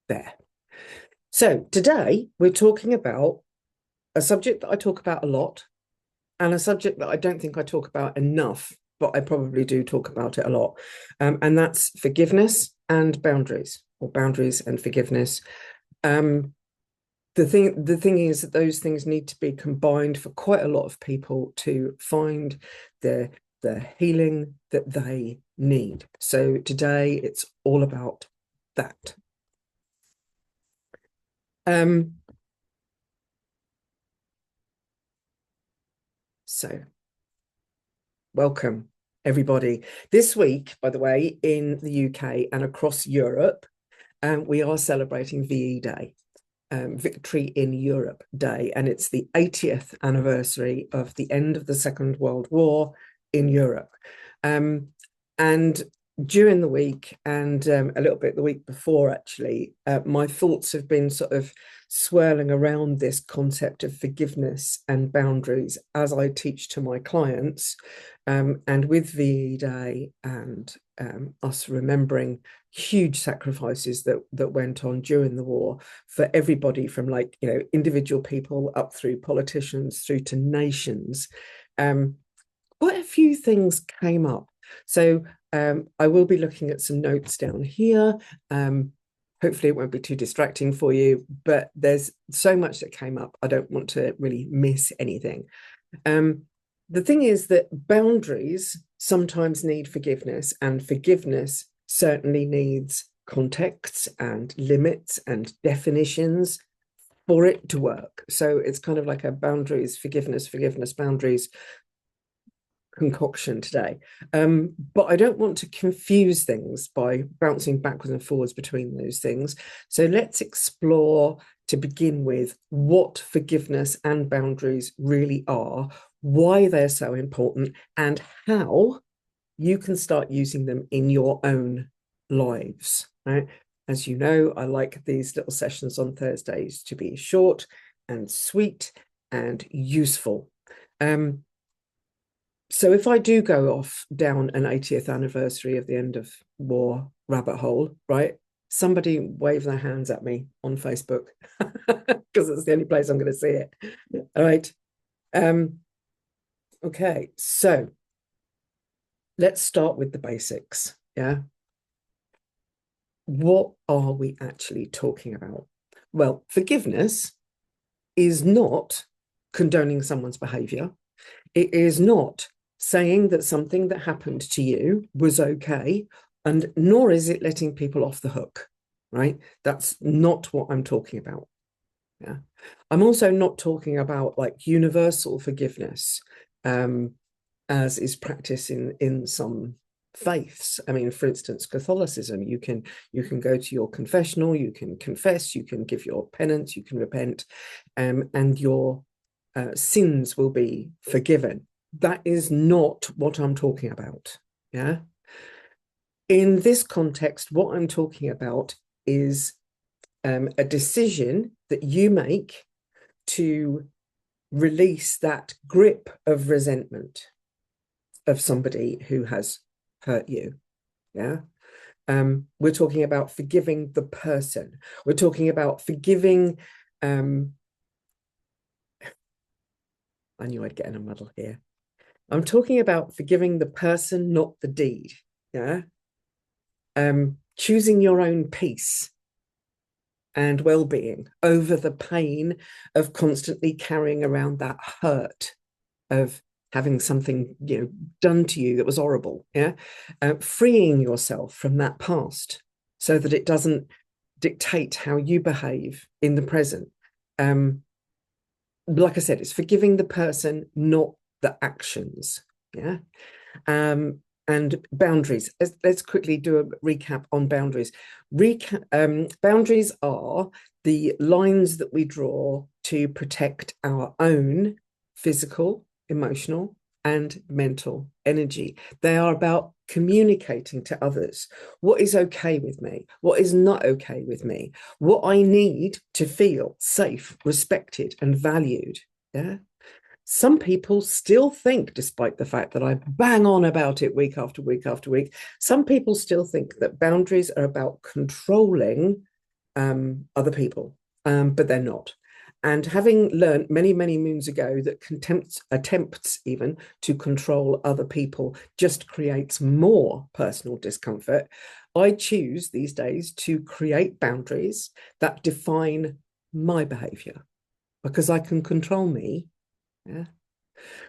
There. So today we're talking about a subject that I talk about a lot and a subject that I don't think I talk about enough, but I probably do talk about it a lot. And that's forgiveness and boundaries, or boundaries and forgiveness. Um, the thing is that those things need to be combined for quite a lot of people to find the the healing that they need. So today it's all about that. Um, so welcome, everybody. This week, by the way, in the UK and across Europe, we are celebrating VE Day, Victory in Europe Day, and it's the 80th anniversary of the end of the Second World War in Europe. And during the week and a little bit the week before, actually, my thoughts have been sort of swirling around this concept of forgiveness and boundaries as I teach to my clients. And with VE Day and us remembering huge sacrifices that went on during the war for everybody from, like, individual people up through politicians through to nations, quite a few things came up. So I will be looking at some notes down here. Hopefully it won't be too distracting for you, but there's so much that came up. I don't want to really miss anything. The thing is that boundaries sometimes need forgiveness, and forgiveness certainly needs contexts and limits and definitions for it to work. So it's kind of like a boundaries, forgiveness, forgiveness, boundaries concoction today. But I don't want to confuse things by bouncing backwards and forwards between those things. So let's explore, to begin with, what forgiveness and boundaries really are, why they're so important, and how you can start using them in your own lives, right? As you know, I like these little sessions on Thursdays to be short and sweet and useful. So if I do go off down an 80th anniversary of the end of war rabbit hole, right? Somebody wave their hands at me on Facebook because it's the only place I'm going to see it. All right. Okay. So let's start with the basics. Yeah. What are we actually talking about? Well, forgiveness is not condoning someone's behavior. It is not saying that something that happened to you was okay, and nor is it letting people off the hook, right? That's not what I'm talking about. Yeah. I'm also not talking about like universal forgiveness, as is practiced in some faiths. I mean, for instance, Catholicism, you can go to your confessional, you can confess, you can give your penance, you can repent, and your sins will be forgiven. That is not what I'm talking about. Yeah. In this context, what I'm talking about is a decision that you make to release that grip of resentment of somebody who has hurt you. Yeah. We're talking about forgiving the person. We're talking about forgiving. I knew I'd get in a muddle here. I'm talking about forgiving the person, not the deed. Yeah. Choosing your own peace and well-being over the pain of constantly carrying around that hurt of having something done to you that was horrible. Yeah. Freeing yourself from that past so that it doesn't dictate how you behave in the present. Like I said, it's forgiving the person, not the actions. Yeah. And boundaries. Let's quickly do a recap on boundaries. Boundaries are the lines that we draw to protect our own physical, emotional, and mental energy. They are about communicating to others what is okay with me, what is not okay with me, what I need to feel safe, respected, and valued. Yeah. Some people still think, despite the fact that I bang on about it week after week after week, some people still think that boundaries are about controlling other people, but they're not. And having learned many, many moons ago that attempts even to control other people just creates more personal discomfort, I choose these days to create boundaries that define my behavior because I can control me. Yeah.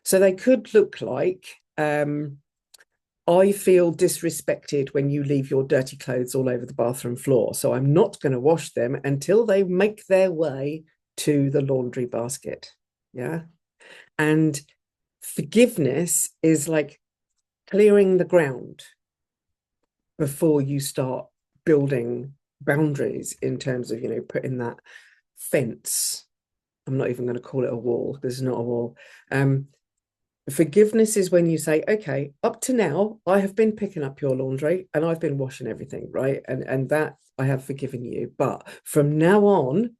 So they could look like I feel disrespected when you leave your dirty clothes all over the bathroom floor. So I'm not going to wash them until they make their way to the laundry basket. Yeah. And forgiveness is like clearing the ground before you start building boundaries in terms of, putting that fence. I'm not even going to call it a wall. This is not a wall. Forgiveness is when you say, okay, up to now, I have been picking up your laundry and I've been washing everything, right? And that I have forgiven you. But from now on,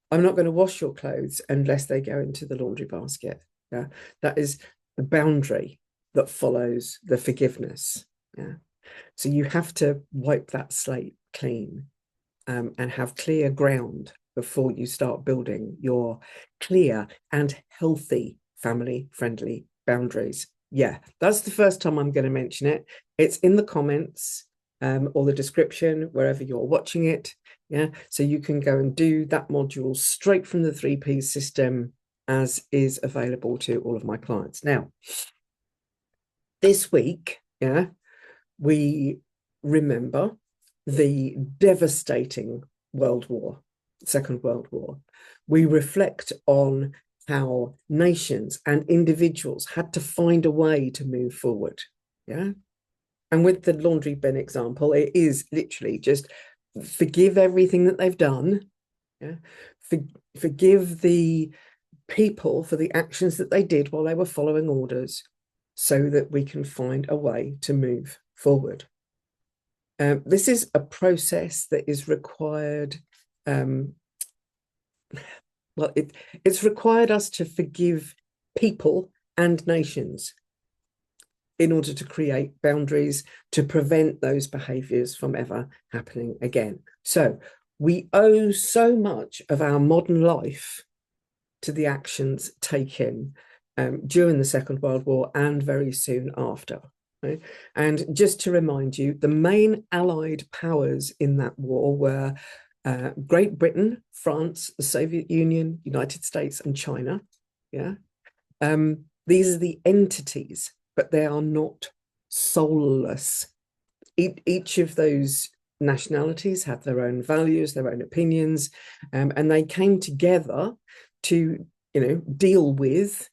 I'm not going to wash your clothes unless they go into the laundry basket. Yeah. That is the boundary that follows the forgiveness. Yeah. So you have to wipe that slate clean, and have clear ground before you start building your clear and healthy family friendly boundaries. Yeah, that's the first time I'm going to mention it. It's in the comments, or the description, wherever you're watching it. Yeah, so you can go and do that module straight from the 3P system as is available to all of my clients. Now, this week, yeah, we remember the devastating World War, Second World War. We reflect on how nations and individuals had to find a way to move forward. Yeah. And with the laundry bin example, it is literally just forgive everything that they've done. Yeah. Forgive the people for the actions that they did while they were following orders so that we can find a way to move forward. This is a process that is required. It's required us to forgive people and nations in order to create boundaries to prevent those behaviours from ever happening again. So we owe so much of our modern life to the actions taken during the Second World War and very soon after. Right? And just to remind you, the main Allied powers in that war were Great Britain, France, the Soviet Union, United States, and China. Yeah, these are the entities, but they are not soulless. Each of those nationalities have their own values, their own opinions, and they came together to, deal with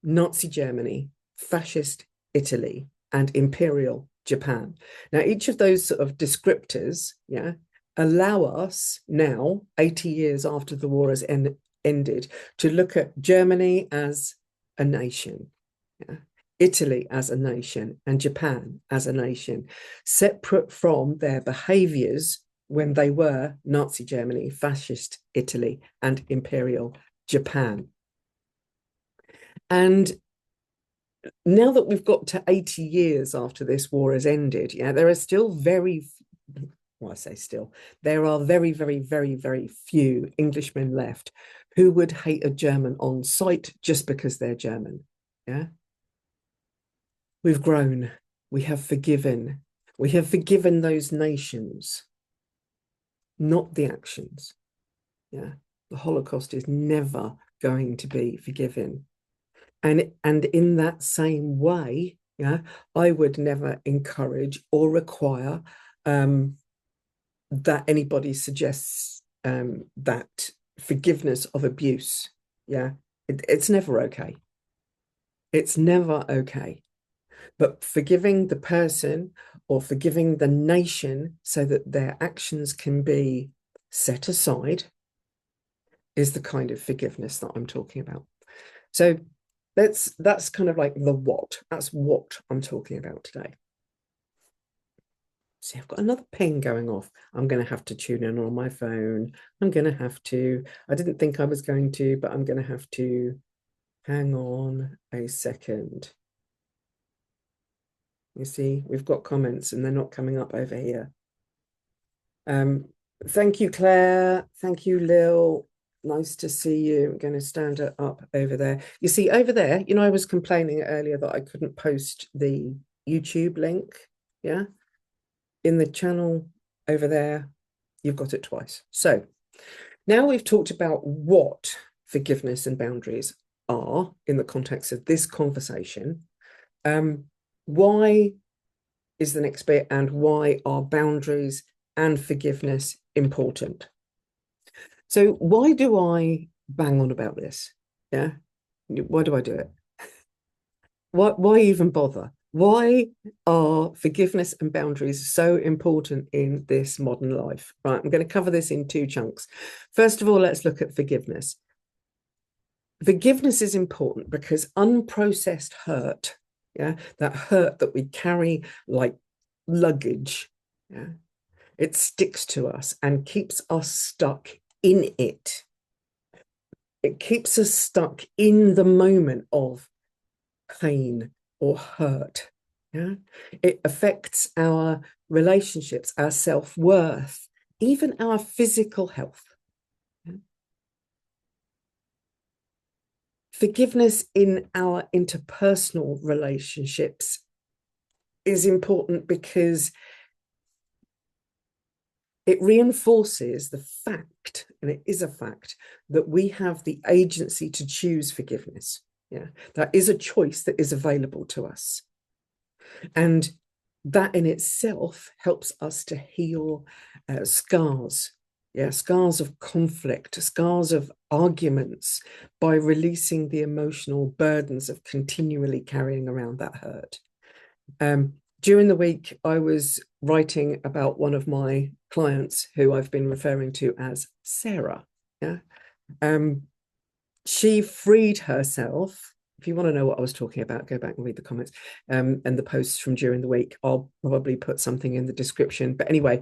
Nazi Germany, fascist Italy, and imperial Japan. Now, each of those sort of descriptors, yeah, allow us now, 80 years after the war has ended, to look at Germany as a nation, yeah, Italy as a nation, and Japan as a nation, separate from their behaviors when they were Nazi Germany, fascist Italy, and imperial Japan. And now that we've got to 80 years after this war has ended, yeah, there are still I say still, there are very, very, very, very few Englishmen left who would hate a German on sight just because they're German. Yeah. We've grown. We have forgiven. We have forgiven those nations, not the actions. Yeah. The Holocaust is never going to be forgiven. And in that same way, yeah, I would never encourage or require that anybody suggests that forgiveness of abuse. Yeah, it's never okay. It's never okay. But forgiving the person or forgiving the nation so that their actions can be set aside is the kind of forgiveness that I'm talking about. So that's kind of like the what. That's what I'm talking about today. See, I've got another ping going off. I'm going to have to tune in on my phone. I didn't think I was going to, but I'm going to have to. Hang on a second. You see, we've got comments and they're not coming up over here. Thank you, Claire. Thank you, Lil. Nice to see you. I'm going to stand it up over there. You see, over there, I was complaining earlier that I couldn't post the YouTube link. Yeah. In the channel over there, you've got it twice. So now we've talked about what forgiveness and boundaries are in the context of this conversation. Why is the next bit, and why are boundaries and forgiveness important? So why do I bang on about this? Yeah. Why do I do it? Why even bother? Why are forgiveness and boundaries so important in this modern life? Right. I'm going to cover this in two chunks. First of all, let's look at forgiveness. Forgiveness is important because unprocessed hurt, yeah, that hurt that we carry like luggage, yeah, it sticks to us and keeps us stuck in it. It keeps us stuck in the moment of pain or hurt. Yeah? It affects our relationships, our self-worth, even our physical health. Yeah? Forgiveness in our interpersonal relationships is important because it reinforces the fact, and it is a fact, that we have the agency to choose forgiveness. Yeah, that is a choice that is available to us. And that in itself helps us to heal scars. Yeah, scars of conflict, scars of arguments, by releasing the emotional burdens of continually carrying around that hurt. During the week, I was writing about one of my clients who I've been referring to as Sarah. Yeah. She freed herself. If you want to know what I was talking about, go back and read the comments and the posts from during the week. I'll probably put something in the description. But anyway,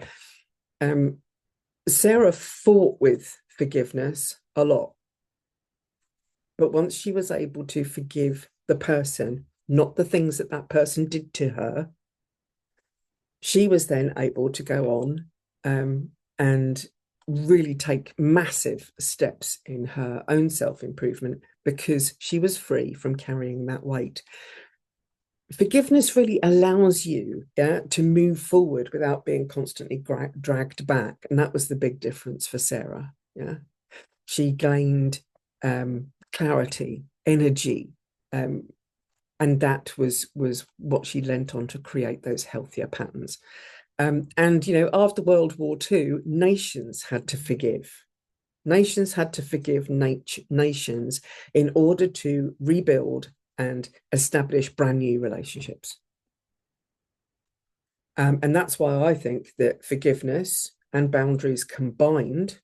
Sarah fought with forgiveness a lot. But once she was able to forgive the person, not the things that that person did to her, she was then able to go on and really take massive steps in her own self-improvement because she was free from carrying that weight. Forgiveness really allows you, yeah, to move forward without being constantly dragged back. And that was the big difference for Sarah. Yeah. She gained clarity, energy, and that was what she lent on to create those healthier patterns. And after World War II, nations had to forgive. Nations had to forgive nations in order to rebuild and establish brand new relationships. And that's why I think that forgiveness and boundaries combined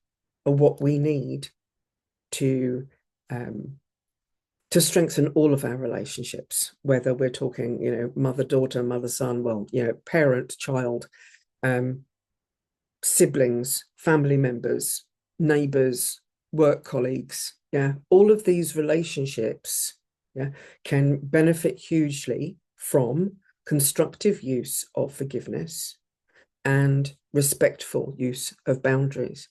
are what we need to strengthen all of our relationships, whether we're talking, mother-daughter, mother-son, well, parent-child, siblings, family members, neighbors, work colleagues. Yeah, all of these relationships, yeah, can benefit hugely from constructive use of forgiveness and respectful use of boundaries.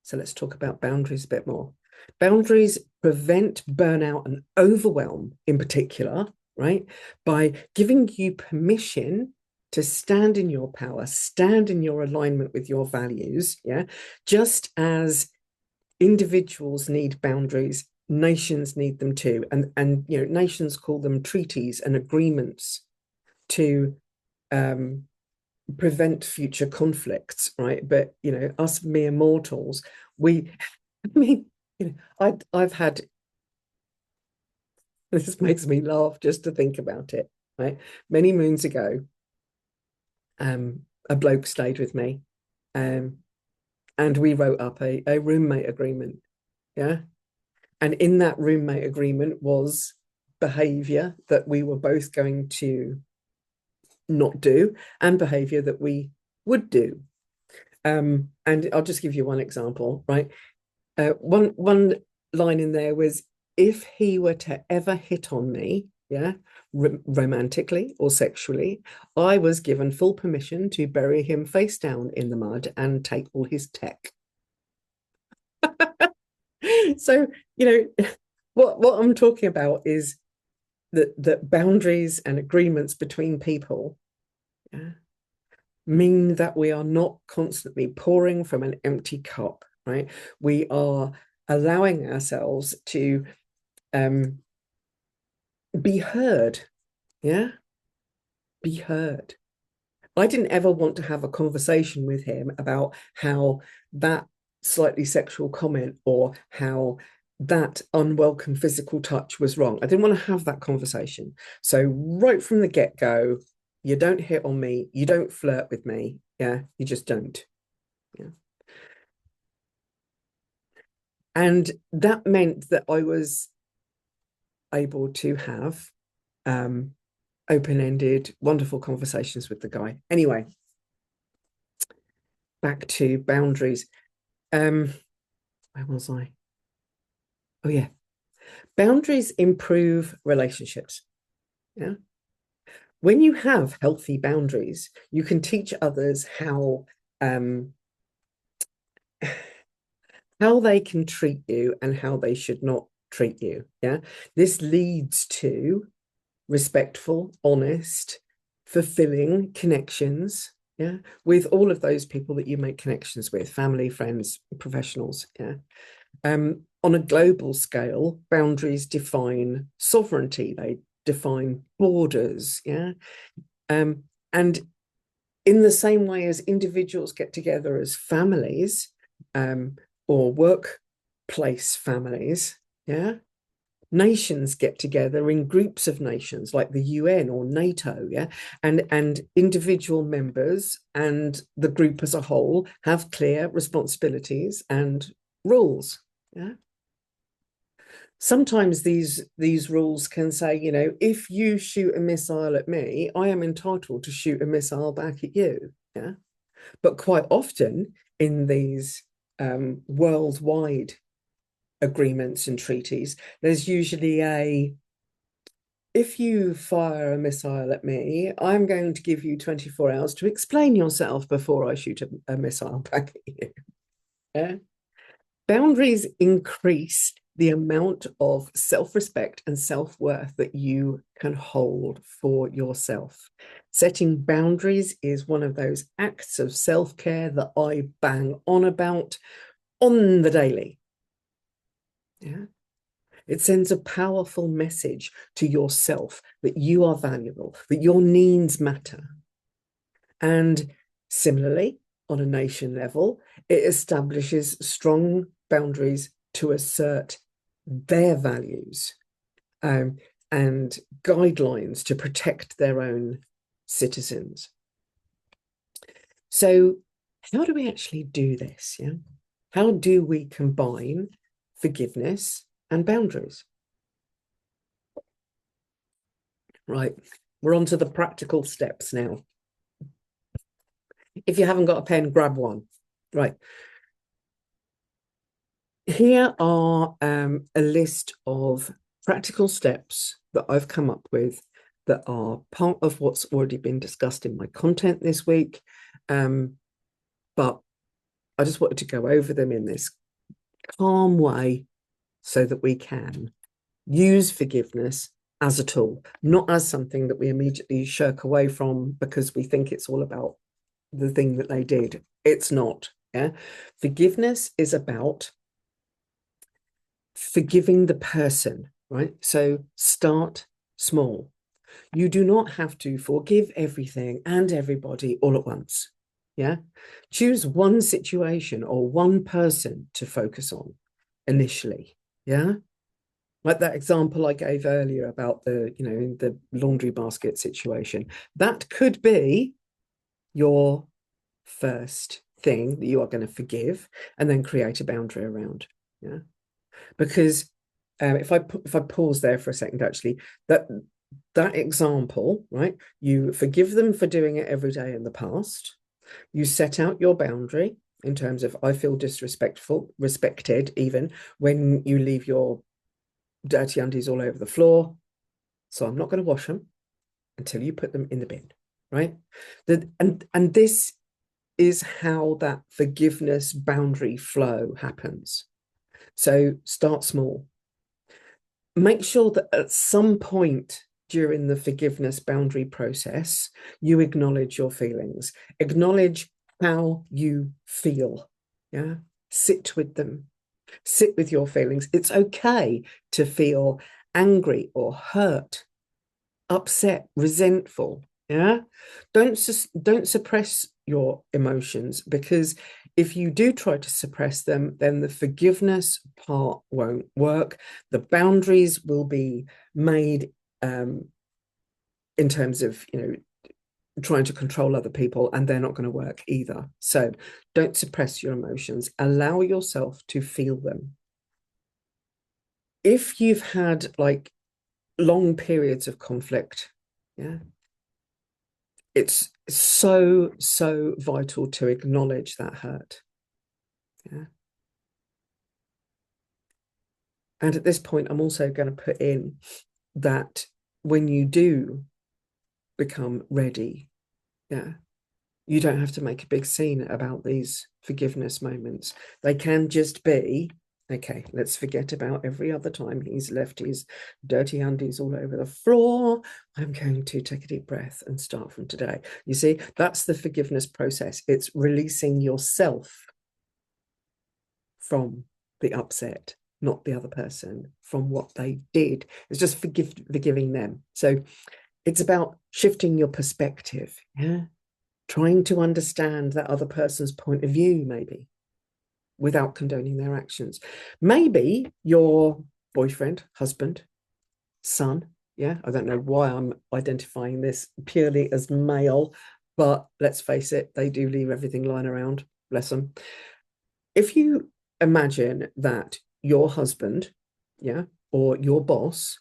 So let's talk about boundaries a bit more. Boundaries prevent burnout and overwhelm in particular, right? By giving you permission to stand in your power, stand in your alignment with your values, yeah? Just as individuals need boundaries, nations need them too. And nations call them treaties and agreements to prevent future conflicts, right? But us mere mortals, I've had, this makes me laugh just to think about it, right? Many moons ago, a bloke stayed with me, and we wrote up a roommate agreement, yeah? And in that roommate agreement was behavior that we were both going to not do and behavior that we would do. And I'll just give you one example, right? One line in there was, if he were to ever hit on me, yeah, romantically or sexually, I was given full permission to bury him face down in the mud and take all his tech. So, what I'm talking about is that boundaries and agreements between people, yeah, mean that we are not constantly pouring from an empty cup, right? We are allowing ourselves to be heard, yeah, be heard. I didn't ever want to have a conversation with him about how that slightly sexual comment or how that unwelcome physical touch was wrong. I didn't want to have that conversation. So right from the get-go, you don't hit on me, you don't flirt with me. Yeah, you just don't. Yeah. And that meant that I was able to have open-ended, wonderful conversations with the guy. Anyway, back to boundaries. Where was I? Oh, yeah. Boundaries improve relationships. Yeah. When you have healthy boundaries, you can teach others how they can treat you and how they should not treat you. Yeah. This leads to respectful, honest, fulfilling connections. Yeah. With all of those people that you make connections with, family, friends, professionals. Yeah. On a global scale, boundaries define sovereignty, they define borders. Yeah. And in the same way as individuals get together as families, or workplace families, yeah, nations get together in groups of nations like the UN or NATO, yeah, and individual members and the group as a whole have clear responsibilities and rules. Yeah. Sometimes these rules can say, if you shoot a missile at me, I am entitled to shoot a missile back at you. Yeah. But quite often in these worldwide agreements and treaties, there's usually if you fire a missile at me, I'm going to give you 24 hours to explain yourself before I shoot a missile back at you. Yeah. Boundaries increase the amount of self-respect and self-worth that you can hold for yourself. Setting boundaries is one of those acts of self-care that I bang on about on the daily. Yeah. It sends a powerful message to yourself that you are valuable, that your needs matter. And similarly, on a nation level, it establishes strong boundaries to assert their values, and guidelines to protect their own citizens. So how do we actually do this? Yeah. How do we combine forgiveness and boundaries? Right. We're on to the practical steps now. If you haven't got a pen, grab one. Right. Here are a list of practical steps that I've come up with that are part of what's already been discussed in my content this week. But I just wanted to go over them in this calm way so that we can use forgiveness as a tool, not as something that we immediately shirk away from because we think it's all about the thing that they did. It's not. Yeah. Forgiveness is about forgiving the person, right? So start small. You do not have to forgive everything and everybody all at once. Yeah. Choose one situation or one person to focus on initially. Yeah. Like that example I gave earlier about the laundry basket situation. That could be your first thing that you are going to forgive and then create a boundary around. Yeah. Because if I pause there for a second, actually, that example, right? You forgive them for doing it every day in the past. You set out your boundary in terms of I feel respected, even when you leave your dirty undies all over the floor. So I'm not going to wash them until you put them in the bin, right? And this is how that forgiveness boundary flow happens. So start small. Make sure that at some point during the forgiveness boundary process, you acknowledge your feelings, acknowledge how you feel. Yeah. Sit with them, sit with your feelings. It's okay to feel angry or hurt, upset, resentful. Yeah. Don't suppress your emotions, because if you do try to suppress them, then the forgiveness part won't work. The boundaries will be made in terms of, trying to control other people, and they're not going to work either. So don't suppress your emotions. Allow yourself to feel them. If you've had like long periods of conflict, yeah, it's so vital to acknowledge that hurt. Yeah. And at this point, I'm also going to put in that when you do become ready, yeah, you don't have to make a big scene about these forgiveness moments. They can just be, okay, let's forget about every other time he's left his dirty undies all over the floor. I'm going to take a deep breath and start from today. You see, that's the forgiveness process. It's releasing yourself from the upset, not the other person, from what they did. It's just forgiving them. So it's about shifting your perspective. Yeah. Trying to understand that other person's point of view, maybe, without condoning their actions. Maybe your boyfriend, husband, son, yeah, I don't know why I'm identifying this purely as male, but let's face it, they do leave everything lying around, bless them. If you imagine that your husband, yeah, or your boss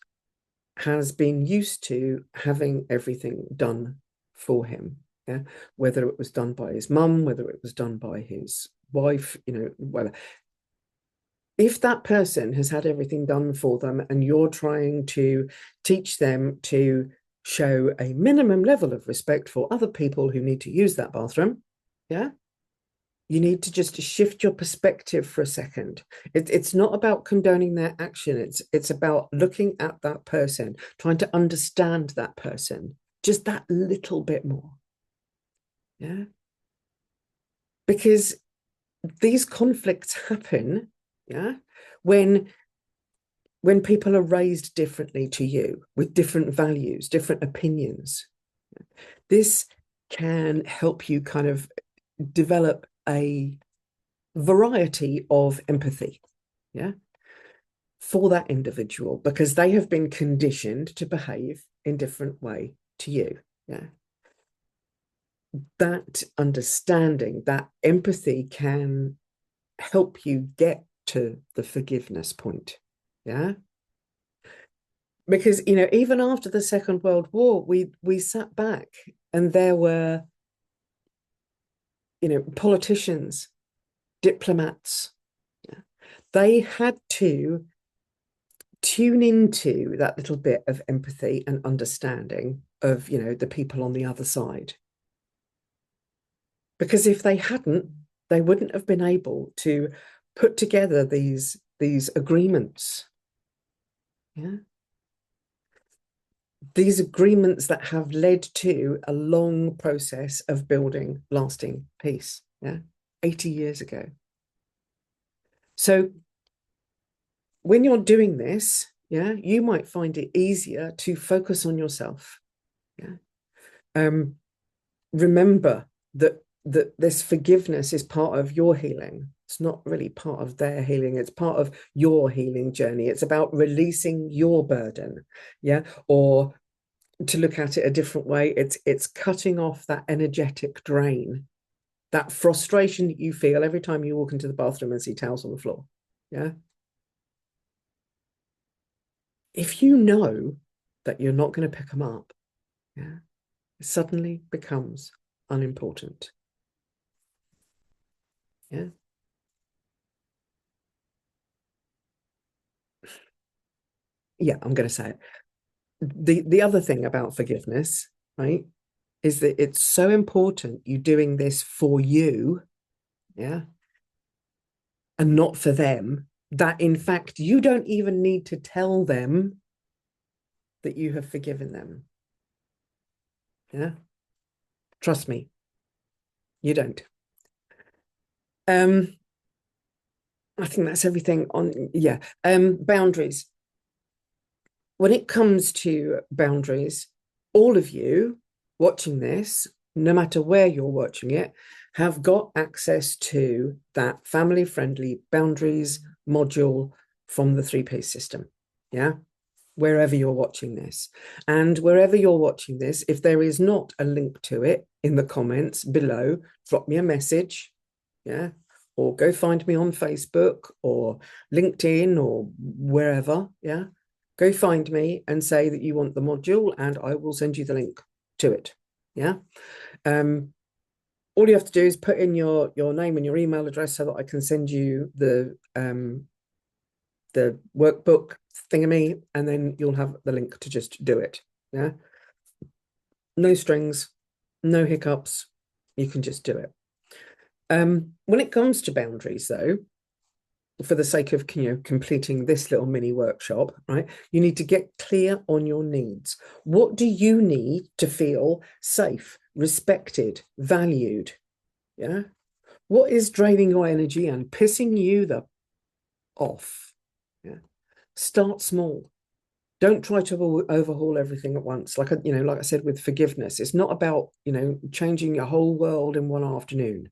has been used to having everything done for him, yeah, whether it was done by his mum, whether it was done by his wife, whether, if that person has had everything done for them and you're trying to teach them to show a minimum level of respect for other people who need to use that bathroom, yeah, you need to just shift your perspective for a second. It's not about condoning their action. It's about looking at that person, trying to understand that person just that little bit more. Yeah. Because these conflicts happen, yeah, when people are raised differently to you, with different values, different opinions. This can help you kind of develop a variety of empathy, yeah, for that individual, because they have been conditioned to behave in different way to you. Yeah. That understanding, that empathy can help you get to the forgiveness point. Yeah. Because, even after the Second World War, we sat back and there were, politicians, diplomats, yeah, they had to tune into that little bit of empathy and understanding of, the people on the other side. Because if they hadn't, they wouldn't have been able to put together these agreements. Yeah. These agreements that have led to a long process of building lasting peace. Yeah. 80 years ago. So when you're doing this, yeah, you might find it easier to focus on yourself. Yeah. Remember that this forgiveness is part of your healing. It's not really part of their healing. It's part of your healing journey. It's about releasing your burden. Yeah. Or to look at it a different way, it's cutting off that energetic drain, that frustration that you feel every time you walk into the bathroom and see towels on the floor. Yeah. If you know that you're not going to pick them up, yeah, it suddenly becomes unimportant. Yeah. Yeah, I'm going to say it. The other thing about forgiveness, right, is that it's so important you doing this for you, yeah, and not for them, that in fact you don't even need to tell them that you have forgiven them. Yeah, trust me, you don't. um I think that's everything on, yeah. Boundaries. When it comes to boundaries, all of you watching this, no matter where you're watching it, have got access to that family friendly boundaries module from the 3P system. Yeah. Wherever you're watching this. And wherever you're watching this, if there is not a link to it in the comments below, drop me a message. Yeah. Or go find me on Facebook or LinkedIn or wherever. Yeah. Go find me and say that you want the module, and I will send you the link to it. Yeah. All you have to do is put in your name and your email address so that I can send you the workbook thingamy, and then you'll have the link to just do it. Yeah. No strings, no hiccups. You can just do it. When it comes to boundaries, though, for the sake of completing this little mini workshop, right, you need to get clear on your needs. What do you need to feel safe, respected, valued? Yeah. What is draining your energy and pissing you the off? Yeah. Start small. Don't try to overhaul everything at once. Like I said with forgiveness, it's not about changing your whole world in one afternoon.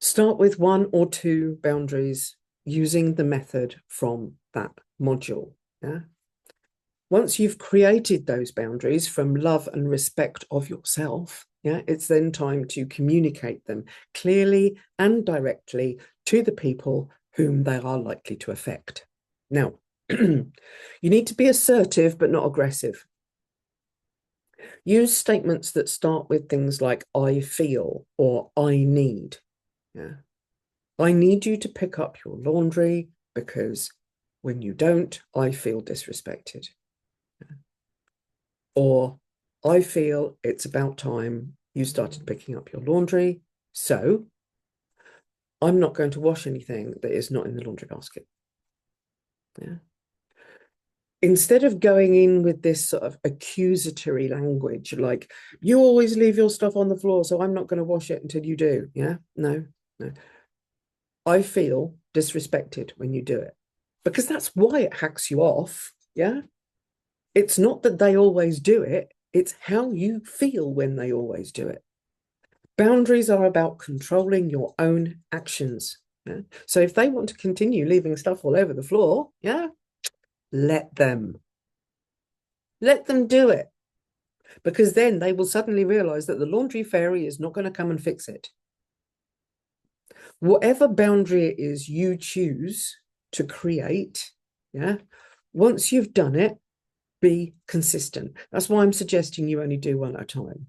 Start with 1 or 2 boundaries using the method from that module. Yeah. Once you've created those boundaries from love and respect of yourself, yeah, it's then time to communicate them clearly and directly to the people whom they are likely to affect. Now, you need to be assertive but not aggressive. Use statements that start with things like I feel or I need. Yeah. I need you to pick up your laundry because when you don't, I feel disrespected. Yeah. Or I feel it's about time you started picking up your laundry. So I'm not going to wash anything that is not in the laundry basket. Yeah. Instead of going in with this sort of accusatory language, like you always leave your stuff on the floor, so I'm not going to wash it until you do. Yeah. No. I feel disrespected when you do it, because that's why it hacks you off. Yeah. It's not that they always do it, it's how you feel when they always do it. Boundaries are about controlling your own actions. Yeah? So if they want to continue leaving stuff all over the floor, yeah, let them. Let them do it. Because then they will suddenly realize that the laundry fairy is not going to come and fix it. Whatever boundary it is you choose to create, yeah, once you've done it, be consistent. That's why I'm suggesting you only do 1 at a time.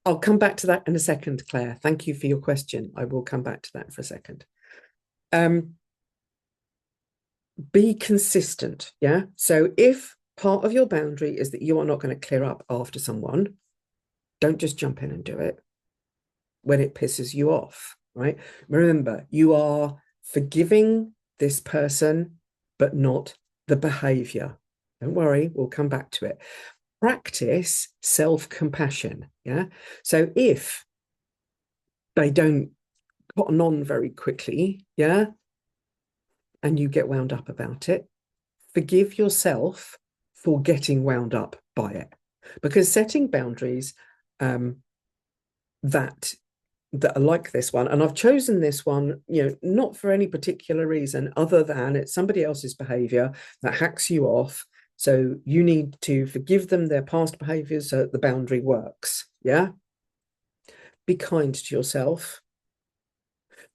I'll come back to that in a second, Claire. Thank you for your question. I will come back to that for a second. Be consistent. Yeah. So if part of your boundary is that you are not going to clear up after someone, don't just jump in and do it when it pisses you off, right? Remember, you are forgiving this person, but not the behavior. Don't worry, we'll come back to it. Practice self-compassion. Yeah. So if they don't cotton on very quickly, yeah, and you get wound up about it, forgive yourself for getting wound up by it. Because setting boundaries that are like this one, and I've chosen this one, not for any particular reason other than it's somebody else's behavior that hacks you off. So you need to forgive them their past behaviors so that the boundary works. Yeah. Be kind to yourself.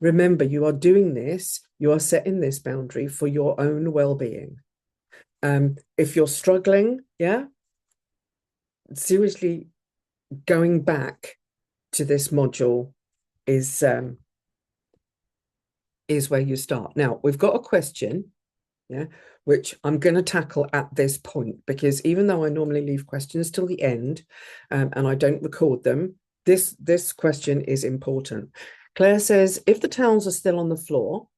Remember, you are doing this, you are setting this boundary for your own well-being. If you're struggling, yeah, seriously, going back to this module is where you start. Now, we've got a question yeah, which I'm going to tackle at this point, because even though I normally leave questions till the end, and I don't record them, this question is important. Claire says, if the towels are still on the floor,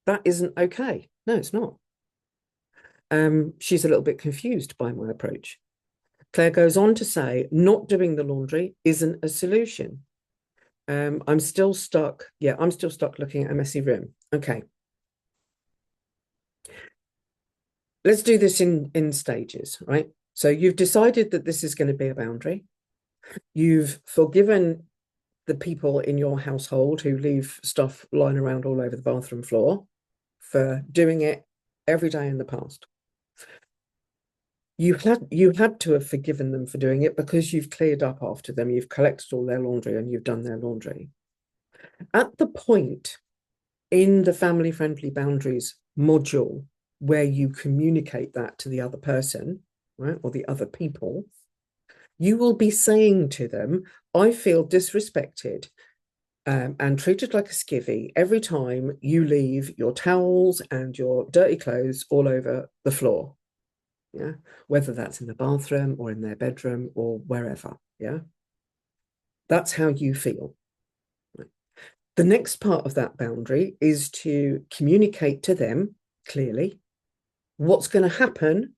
that isn't okay. No, it's not. She's a little bit confused by my approach. Claire goes on to say, not doing the laundry isn't a solution. I'm still stuck. Yeah, I'm still stuck looking at a messy room. Okay. Let's do this in stages, right? So you've decided that this is going to be a boundary. You've forgiven the people in your household who leave stuff lying around all over the bathroom floor for doing it every day in the past. You had to have forgiven them for doing it because you've cleared up after them, you've collected all their laundry and you've done their laundry. At the point in the family friendly boundaries module where you communicate that to the other person, right, or the other people, you will be saying to them, I feel disrespected and treated like a skivvy every time you leave your towels and your dirty clothes all over the floor. Yeah, whether that's in the bathroom or in their bedroom or wherever. Yeah, that's how you feel. The next part of that boundary is to communicate to them clearly what's going to happen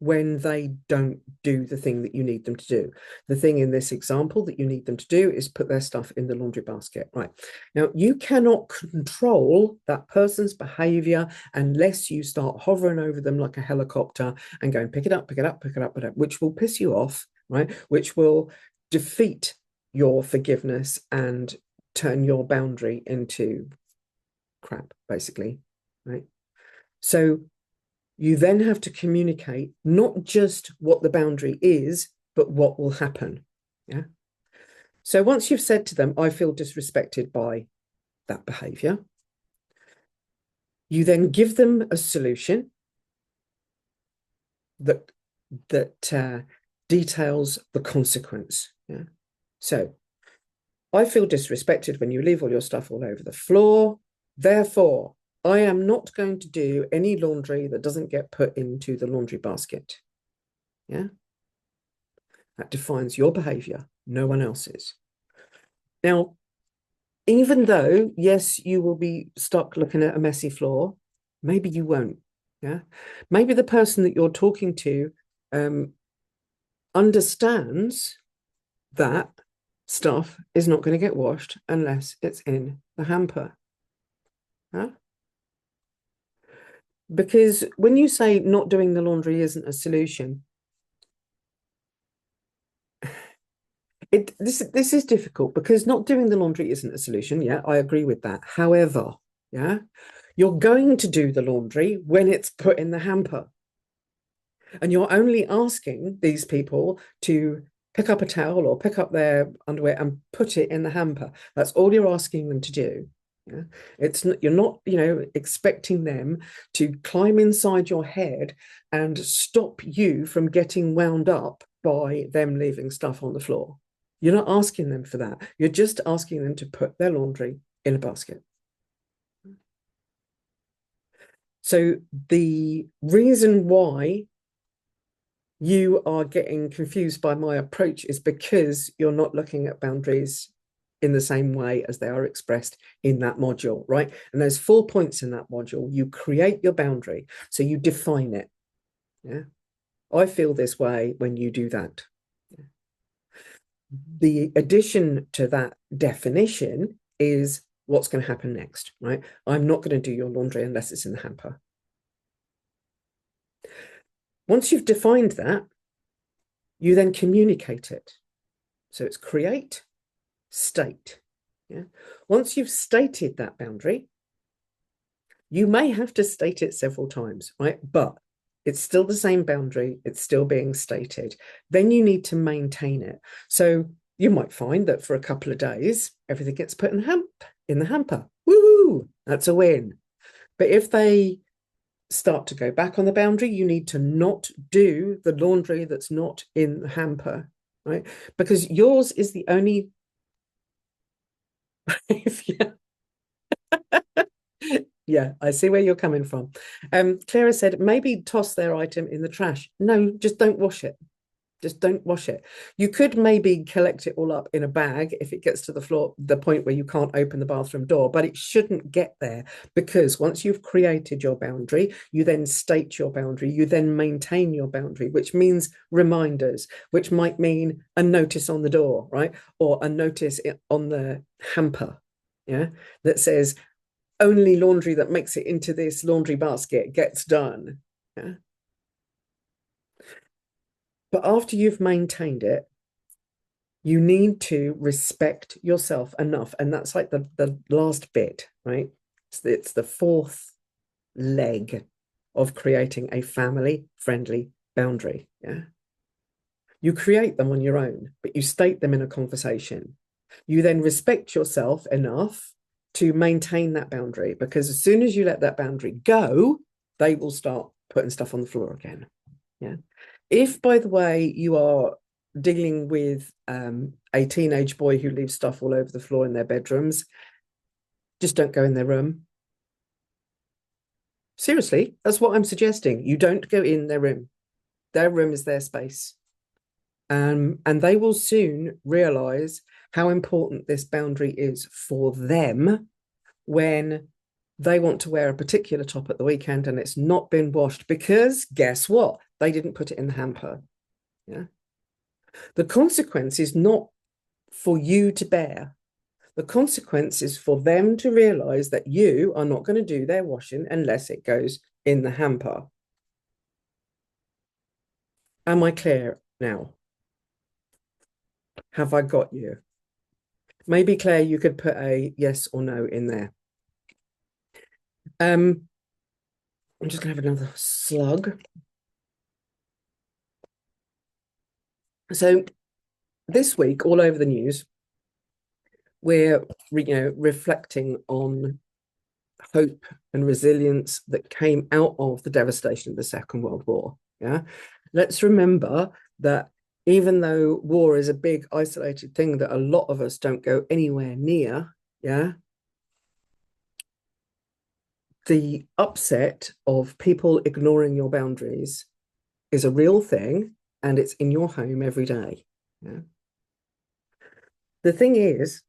when they don't do the thing that you need them to do. The thing in this example that you need them to do is put their stuff in the laundry basket. Right. Now, you cannot control that person's behavior unless you start hovering over them like a helicopter and going, pick it up, pick it up, pick it up, pick it up, which will piss you off, right? Which will defeat your forgiveness and turn your boundary into crap, basically, right? So you then have to communicate not just what the boundary is, but what will happen. Yeah. So once you've said to them, I feel disrespected by that behavior, you then give them a solution that details the consequence. Yeah. So I feel disrespected when you leave all your stuff all over the floor. Therefore, I am not going to do any laundry that doesn't get put into the laundry basket. Yeah. That defines your behavior, no one else's. Now, even though, yes, you will be stuck looking at a messy floor, maybe you won't. Yeah. Maybe the person that you're talking to understands that stuff is not going to get washed unless it's in the hamper. Huh? Because when you say not doing the laundry isn't a solution, this is difficult because not doing the laundry isn't a solution. Yeah, I agree with that. However, yeah, you're going to do the laundry when it's put in the hamper. And you're only asking these people to pick up a towel or pick up their underwear and put it in the hamper. That's all you're asking them to do. Yeah? You're not, expecting them to climb inside your head and stop you from getting wound up by them leaving stuff on the floor. You're not asking them for that. You're just asking them to put their laundry in a basket. So the reason why you are getting confused by my approach is because you're not looking at boundaries in the same way as they are expressed in that module, right? And there's 4 points in that module. You create your boundary, so you define it. Yeah, I feel this way when you do that. Yeah. The addition to that definition is what's going to happen next, right? I'm not going to do your laundry unless it's in the hamper. Once you've defined that, you then communicate it. So it's create, state. Yeah. Once you've stated that boundary, you may have to state it several times, right? But it's still the same boundary. It's still being stated. Then you need to maintain it. So you might find that for a couple of days, everything gets put in the hamper. Woohoo! That's a win. But if they start to go back on the boundary, you need to not do the laundry that's not in the hamper, right? Because yours is the only if you Yeah, I see where you're coming from. Clara said maybe toss their item in the trash. No, just don't wash it. Just don't wash it. You could maybe collect it all up in a bag if it gets to the floor, the point where you can't open the bathroom door, but it shouldn't get there, because once you've created your boundary, you then state your boundary, you then maintain your boundary, which means reminders, which might mean a notice on the door, right? Or a notice on the hamper, yeah, that says only laundry that makes it into this laundry basket gets done. Yeah. But after you've maintained it, you need to respect yourself enough. And that's like the last bit, right? It's the fourth leg of creating a family friendly boundary. Yeah. You create them on your own, but you state them in a conversation. You then respect yourself enough to maintain that boundary, because as soon as you let that boundary go, they will start putting stuff on the floor again. Yeah. If, by the way, you are dealing with a teenage boy who leaves stuff all over the floor in their bedrooms, just don't go in their room. Seriously, that's what I'm suggesting. You don't go in their room. Their room is their space. And they will soon realize how important this boundary is for them when they want to wear a particular top at the weekend and it's not been washed, because guess what? They didn't put it in the hamper. Yeah. The consequence is not for you to bear. The consequence is for them to realize that you are not going to do their washing unless it goes in the hamper. Am I clear now? Have I got you? Maybe, Claire, you could put a yes or no in there. I'm just going to have another slug. So this week, all over the news, we're reflecting on hope and resilience that came out of the devastation of the Second World War. Yeah, let's remember that even though war is a big isolated thing that a lot of us don't go anywhere near, yeah, the upset of people ignoring your boundaries is a real thing, and it's in your home every day. Yeah. The thing is,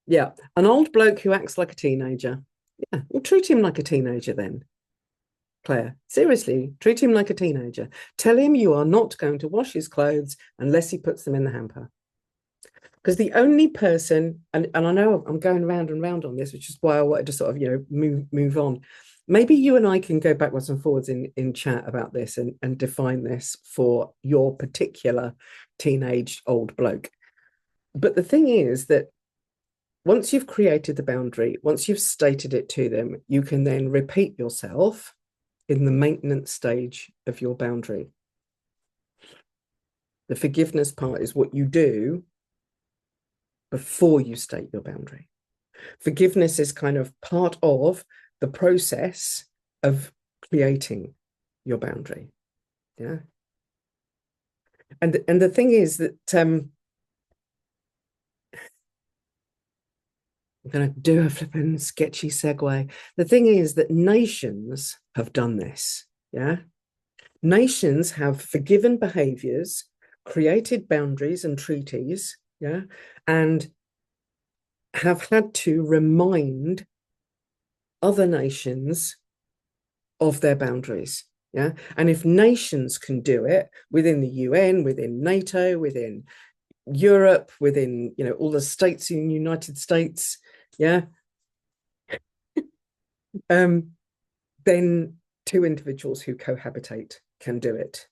yeah, an old bloke who acts like a teenager. Yeah, well, treat him like a teenager then, Claire. Seriously, treat him like a teenager. Tell him you are not going to wash his clothes unless he puts them in the hamper. Because the only person, and I know I'm going round and round on this, which is why I wanted to sort of, move on. Maybe you and I can go backwards and forwards in chat about this and define this for your particular teenage old bloke. But the thing is that once you've created the boundary, once you've stated it to them, you can then repeat yourself in the maintenance stage of your boundary. The forgiveness part is what you do before you state your boundary. Forgiveness is kind of part of the process of creating your boundary. Yeah. And the thing is that I'm going to do a flipping sketchy segue. The thing is that nations have done this. Yeah. Nations have forgiven behaviors, created boundaries and treaties. Yeah. And have had to remind other nations of their boundaries. Yeah. And if nations can do it within the UN, within NATO, within Europe, within, all the states in the United States, yeah, then two individuals who cohabitate can do it.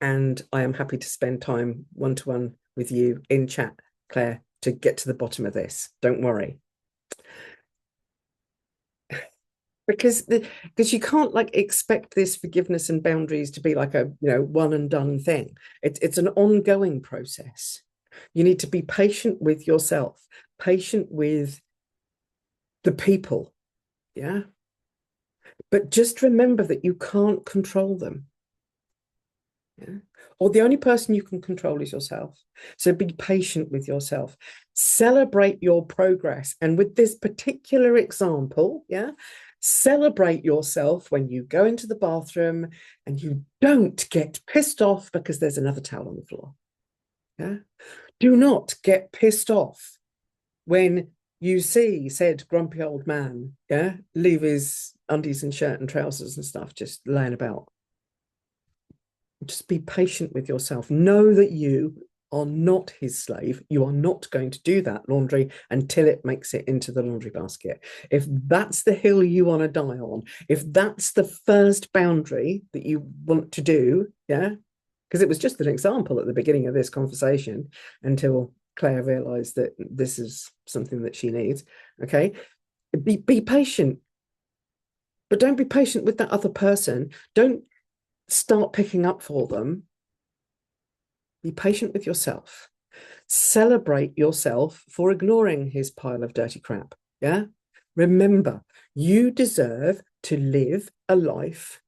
And I am happy to spend time one-to-one with you in chat, Claire, to get to the bottom of this. Don't worry. Because you can't expect this forgiveness and boundaries to be like a one and done thing. It's an ongoing process. You need to be patient with yourself, patient with the people. Yeah. But just remember that you can't control them. Yeah. Or the only person you can control is yourself. So be patient with yourself. Celebrate your progress. And with this particular example, yeah, celebrate yourself when you go into the bathroom and you don't get pissed off because there's another towel on the floor. Yeah. Do not get pissed off when you see said grumpy old man, yeah, leave his undies and shirt and trousers and stuff just laying about. Just be patient with yourself. Know that you are not his slave. You are not going to do that laundry until it makes it into the laundry basket. If that's the hill you want to die on, if that's the first boundary that you want to do, yeah, because it was just an example at the beginning of this conversation until Claire realized that this is something that she needs. Okay. Be patient, but don't be patient with that other person. Don't start picking up for them. Be patient with yourself. Celebrate yourself for ignoring his pile of dirty crap. Yeah. Remember, you deserve to live a life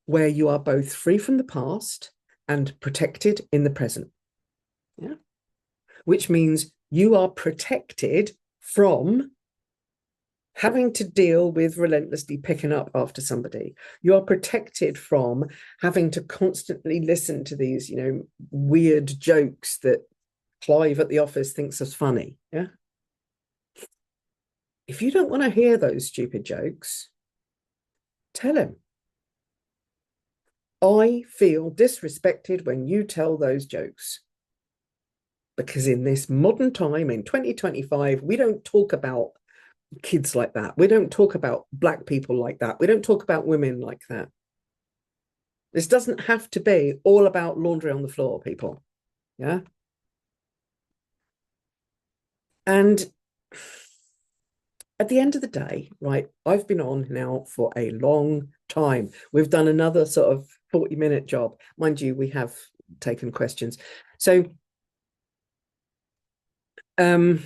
where you are both free from the past and protected in the present. Yeah. Which means you are protected from having to deal with relentlessly picking up after somebody. You are protected from having to constantly listen to these, weird jokes that Clive at the office thinks is funny. Yeah. If you don't want to hear those stupid jokes, tell him. I feel disrespected when you tell those jokes. Because in this modern time, in 2025, we don't talk about kids like that. We don't talk about Black people like that. We don't talk about women like that. This doesn't have to be all about laundry on the floor, people. Yeah. And at the end of the day, right, I've been on now for a long time. We've done another sort of 40-minute job. Mind you, we have taken questions. So, what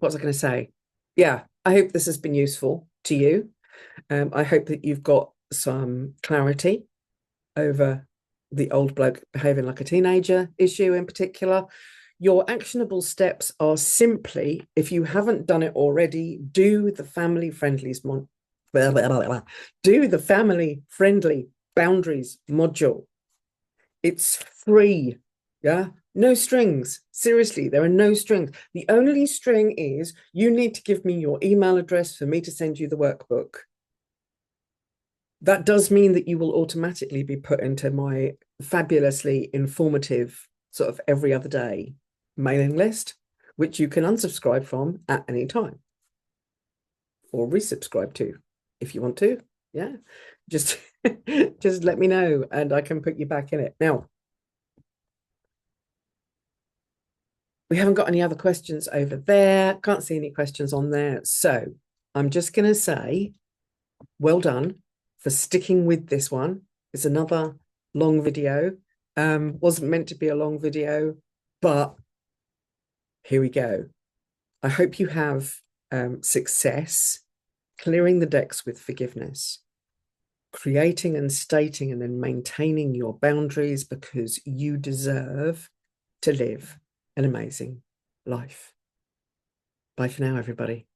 was I going to say? Yeah, I hope this has been useful to you. I hope that you've got some clarity over the old bloke behaving like a teenager issue in particular. Your actionable steps are simply, if you haven't done it already, do the family boundaries module. It's free. Yeah. No strings. Seriously, there are no strings. The only string is you need to give me your email address for me to send you the workbook. That does mean that you will automatically be put into my fabulously informative sort of every other day mailing list, which you can unsubscribe from at any time or resubscribe to if you want to. Yeah, just just let me know and I can put you back in it. Now, we haven't got any other questions over there. Can't see any questions on there. So I'm just going to say, well done for sticking with this one. It's another long video. Wasn't meant to be a long video, but here we go. I hope you have success clearing the decks with forgiveness, creating and stating and then maintaining your boundaries because you deserve to live an amazing life. Bye for now, everybody.